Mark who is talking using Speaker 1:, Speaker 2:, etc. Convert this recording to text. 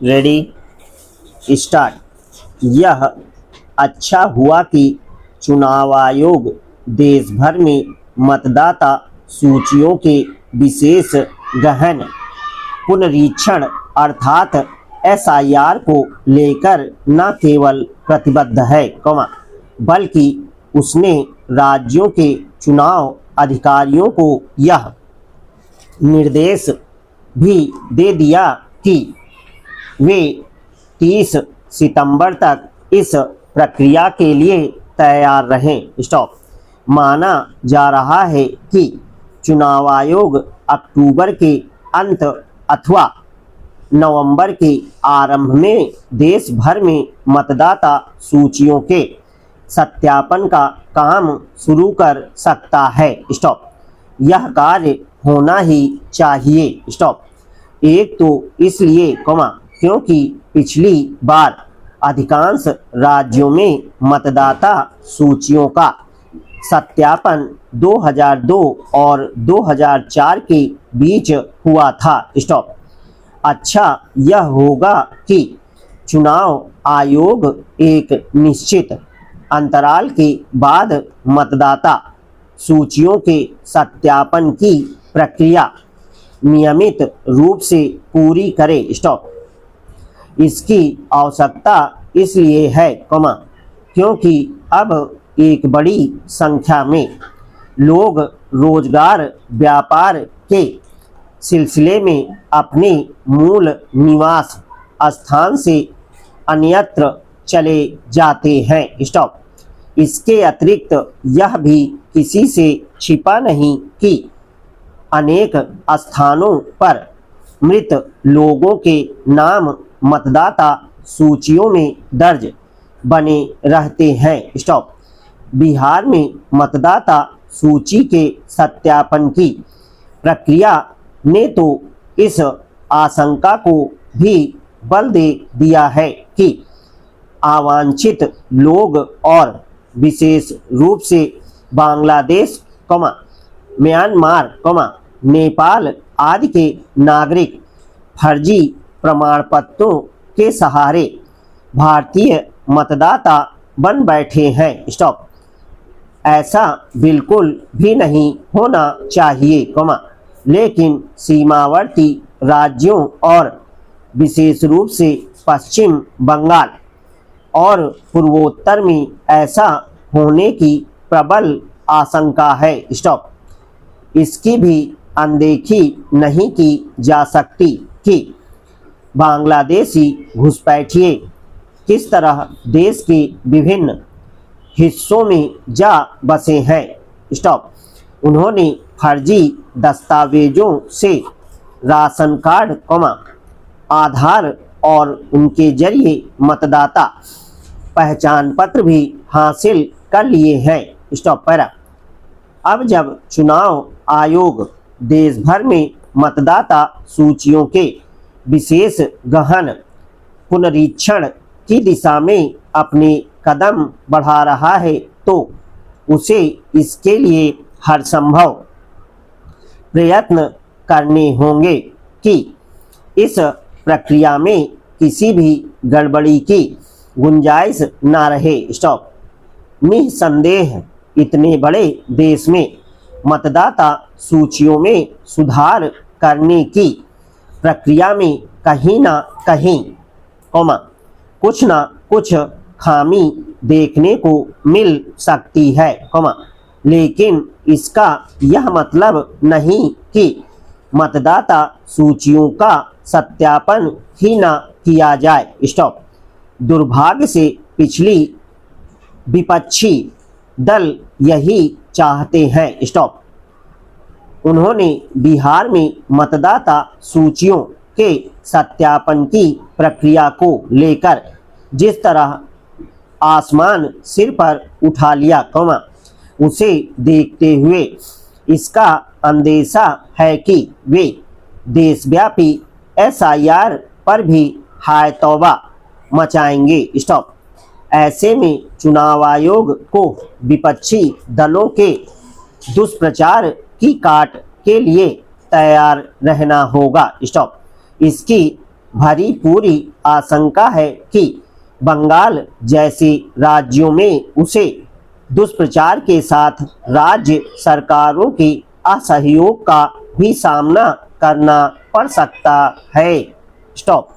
Speaker 1: Ready start. यह अच्छा हुआ कि चुनाव आयोग देश भर में मतदाता सूचियों के विशेष गहन पुनरीक्षण अर्थात एसआईआर को लेकर न केवल प्रतिबद्ध है बल्कि उसने राज्यों के चुनाव अधिकारियों को यह निर्देश भी दे दिया कि वे 30 सितंबर तक इस प्रक्रिया के लिए तैयार रहें। स्टॉप। माना जा रहा है कि चुनाव आयोग अक्टूबर के अंत अथवा नवंबर के आरंभ में देश भर में मतदाता सूचियों के सत्यापन का काम शुरू कर सकता है। स्टॉप। यह कार्य होना ही चाहिए। स्टॉप। एक तो इसलिए क्योंकि पिछली बार अधिकांश राज्यों में मतदाता सूचियों का सत्यापन 2002 और 2004 के बीच हुआ था। स्टॉप। अच्छा यह होगा कि चुनाव आयोग एक निश्चित अंतराल के बाद मतदाता सूचियों के सत्यापन की प्रक्रिया नियमित रूप से पूरी करे। स्टॉप। इसकी आवश्यकता इसलिए है क्योंकि अब एक बड़ी संख्या में लोग रोजगार व्यापार के सिलसिले में अपने मूल निवास स्थान से अन्यत्र चले जाते हैं। स्टॉप। इसके अतिरिक्त यह भी किसी से छिपा नहीं कि अनेक स्थानों पर मृत लोगों के नाम मतदाता सूचियों में दर्ज बने रहते हैं। स्टॉप। बिहार में मतदाता सूची के सत्यापन की प्रक्रिया ने तो इस आशंका को भी बल दे दिया है कि अवांछित लोग और विशेष रूप से बांग्लादेश म्यांमार नेपाल आदि के नागरिक फर्जी प्रमाण पत्रों के सहारे भारतीय मतदाता बन बैठे हैं। स्टॉप। ऐसा बिल्कुल भी नहीं होना चाहिए लेकिन सीमावर्ती राज्यों और विशेष रूप से पश्चिम बंगाल और पूर्वोत्तर में ऐसा होने की प्रबल आशंका है। स्टॉप। इसकी भी अनदेखी नहीं की जा सकती कि बांग्लादेशी घुसपैठिए किस तरह देश के विभिन्न हिस्सों में जा बसे हैं। स्टॉप। उन्होंने फर्जी दस्तावेजों से राशन कार्ड आधार और उनके जरिए मतदाता पहचान पत्र भी हासिल कर लिए हैं। Stop para. अब जब चुनाव आयोग देश भर में मतदाता सूचियों के विशेष गहन पुनरीक्षण की दिशा में अपने कदम बढ़ा रहा है तो उसे इसके लिए हर संभव प्रयत्न करने होंगे कि इस प्रक्रिया में किसी भी गड़बड़ी की गुंजाइश ना रहे। स्टॉप। निसंदेह इतने बड़े देश में मतदाता सूचियों में सुधार करने की प्रक्रिया में कहीं ना कहीं कुछ ना कुछ खामी देखने को मिल सकती है लेकिन इसका यह मतलब नहीं कि मतदाता सूचियों का सत्यापन ही ना किया जाए। स्टॉप। दुर्भाग्य से पिछली विपक्षी दल यही चाहते हैं। स्टॉप। उन्होंने बिहार में मतदाता सूचियों के सत्यापन की प्रक्रिया को लेकर जिस तरह आसमान सिर पर उठा लिया उसे देखते हुए इसका अंदेशा है कि वे देशव्यापी एसआईआर पर भी हाय तौबा मचाएंगे। स्टॉप। ऐसे में चुनाव आयोग को विपक्षी दलों के दुष्प्रचार की काट के लिए तैयार रहना होगा। स्टॉप। इसकी भरी पूरी आशंका है कि बंगाल जैसे राज्यों में उसे दुष्प्रचार के साथ राज्य सरकारों के असहयोग का भी सामना करना पड़ सकता है। स्टॉप।